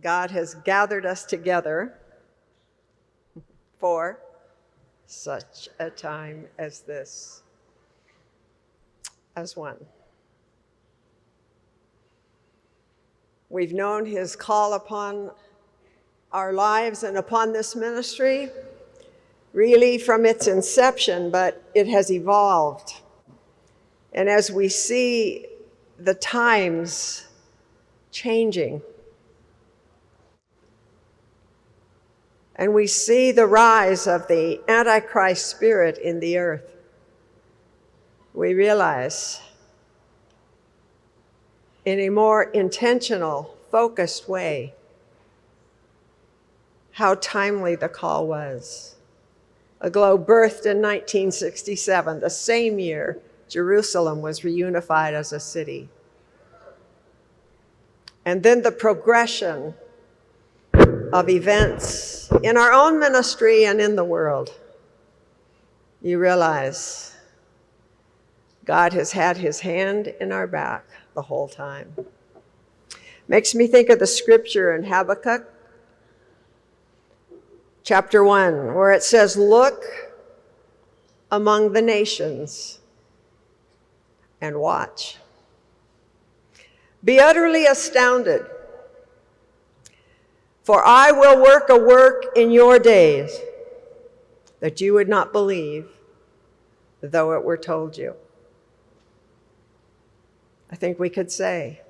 God has gathered us together for such a time as this, as one. We've known his call upon our lives and upon this ministry really from its inception, but it has evolved. And as we see the times changing, and we see the rise of the Antichrist spirit in the earth, we realize in a more intentional, focused way how timely the call was. Aglow birthed in 1967, the same year Jerusalem was reunified as a city. And then the progression of events in our own ministry and in the world, you realize God has had his hand in our back the whole time. Makes me think of the scripture in Habakkuk, chapter 1, where it says, "Look among the nations and watch. Be utterly astounded, for I will work a work in your days that you would not believe, though it were told you." I think we could say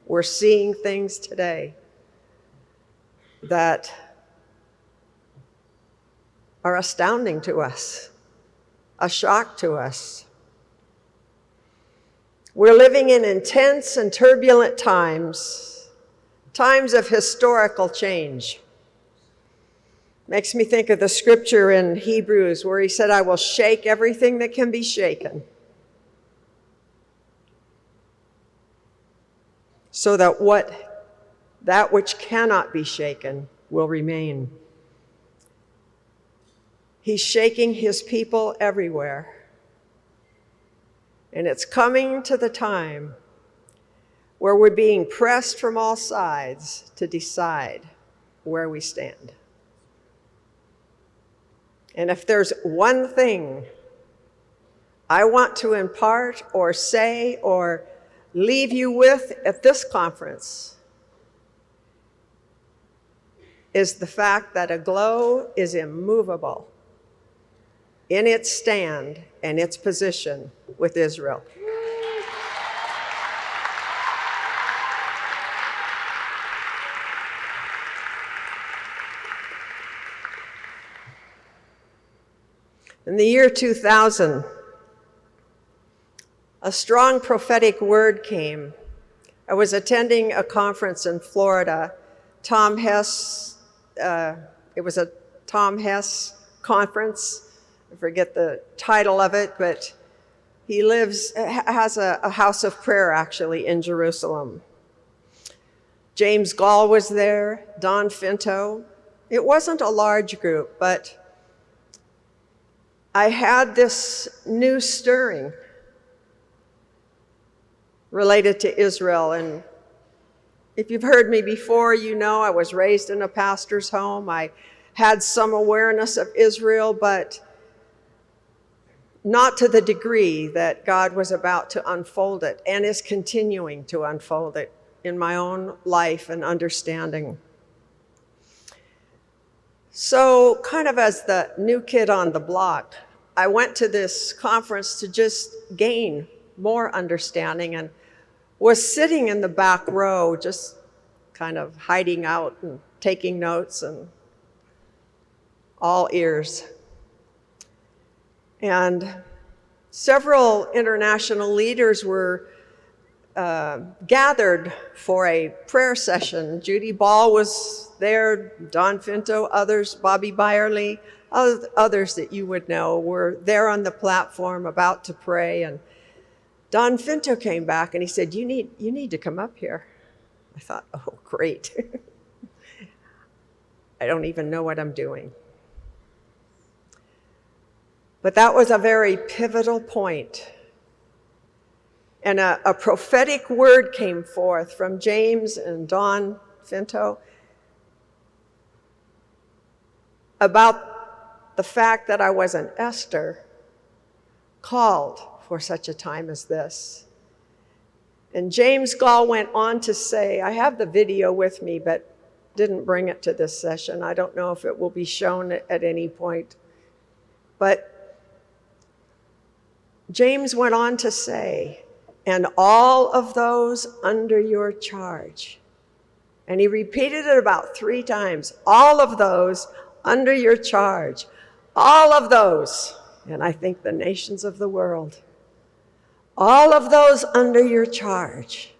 we're seeing things today that are astounding to us, a shock to us. We're living in intense and turbulent times, times of historical change. Makes me think of the scripture in Hebrews where he said, "I will shake everything that can be shaken, so that which cannot be shaken will remain." He's shaking his people everywhere. And it's coming to the time where we're being pressed from all sides to decide where we stand. And if there's one thing I want to impart or say or leave you with at this conference, is the fact that Aglow is immovable in its stand and its position with Israel. In the year 2000, a strong prophetic word came. I was attending a conference in Florida. It was a Tom Hess conference. I forget the title of it, but he has a house of prayer actually in Jerusalem. James Gall was there, Don Finto. It wasn't a large group, but I had this new stirring related to Israel. And if you've heard me before, you know I was raised in a pastor's home. I had some awareness of Israel, but not to the degree that God was about to unfold it and is continuing to unfold it in my own life and understanding. So kind of as the new kid on the block, I went to this conference to just gain more understanding and was sitting in the back row, just kind of hiding out and taking notes and all ears. And several international leaders were gathered for a prayer session. Judy Ball was there, Don Finto, others, Bobby Byerly, others that you would know were there on the platform about to pray. And Don Finto came back and he said, you need to come up here. I thought, oh, great. I don't even know what I'm doing. But that was a very pivotal point. And a prophetic word came forth from James and Don Finto, about the fact that I was an Esther called for such a time as this. And James Gall went on to say, I have the video with me, but didn't bring it to this session. I don't know if it will be shown at any point. But James went on to say, and all of those under your charge. And he repeated it about 3 times. All of those under your charge. All of those. And I think the nations of the world. All of those under your charge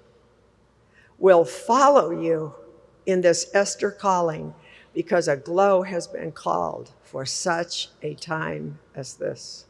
will follow you in this Esther calling, because Aglow has been called for such a time as this.